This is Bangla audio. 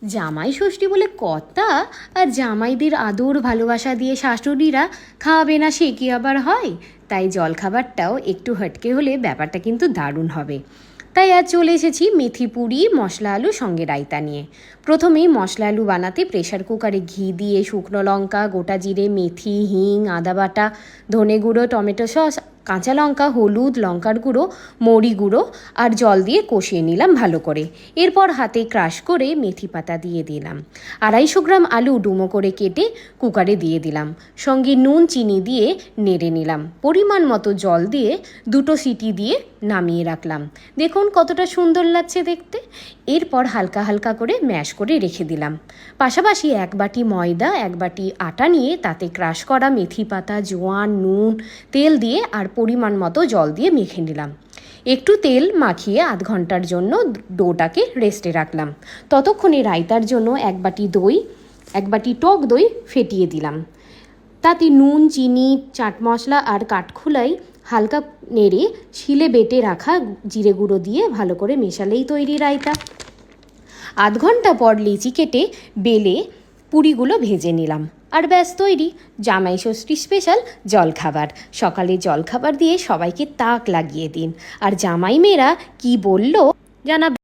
জামাই ষষ্ঠী বলে কথা, আর জামাইদের আদর ভালোবাসা দিয়ে শাশুড়িরা খাওয়াবে না সে কি আবার হয়? তাই জলখাবারটাও একটু হটকে হলে ব্যাপারটা কিন্তু দারুণ হবে। তাই আজ চলে এসেছি মেথি পুরি, মশলা আলু সঙ্গে রায়তা নিয়ে। প্রথমেই মশলা আলু বানাতে প্রেশার কুকারে ঘি দিয়ে শুকনো লঙ্কা, গোটা জিরে, মেথি, হিং, আদা বাটা, ধনে গুঁড়ো, টমেটো সস, কাঁচা লঙ্কা, হলুদ, লঙ্কার গুঁড়ো, মৌরি গুঁড়ো আর জল দিয়ে কষিয়ে নিলাম ভালো করে। এরপর হাতে ক্রাশ করে মেথি পাতা দিয়ে দিলাম। 250 গ্রাম আলু ডুমো করে কেটে কুকারে দিয়ে দিলাম। সঙ্গে নুন চিনি দিয়ে নেড়ে নিলাম। পরিমাণ মতো জল দিয়ে 2টো সিটি দিয়ে নামিয়ে রাখলাম। দেখুন কতটা সুন্দর লাগছে দেখতে। এরপর হালকা হালকা করে ম্যাশ করে রেখে দিলাম। পাশাপাশি 1 বাটি ময়দা, 1 বাটি আটা নিয়ে তাতে ক্রাশ করা মেথি পাতা, জোয়ান, নুন, তেল দিয়ে আর পরিমাণ মতো জল দিয়ে মেখে নিলাম। একটু তেল মাখিয়ে 1/2 ঘন্টার জন্য ডোটাকে রেস্টে রাখলাম। ততক্ষণে রায়তার জন্য 1 বাটি দই, 1 বাটি টক দই ফেটিয়ে দিলাম। তাতে নুন, চিনি, চাট মশলা আর কাঠখোলাই হালকা নেড়ে শিলে বেটে রাখা জিরে গুঁড়ো দিয়ে ভালো করে মেশালেই তৈরি রায়তা। 1/2 ঘন্টা পর লেচি কেটে বেলে পুরিগুলো ভেজে নিলাম। আর ব্যাস তৈরি জামাই ষষ্ঠী স্পেশাল জলখাবার। সকালে জলখাবার দিয়ে সবাইকে তাক লাগিয়ে দিন। আর জামাই মেয়েরা কি বলল জানাবেন।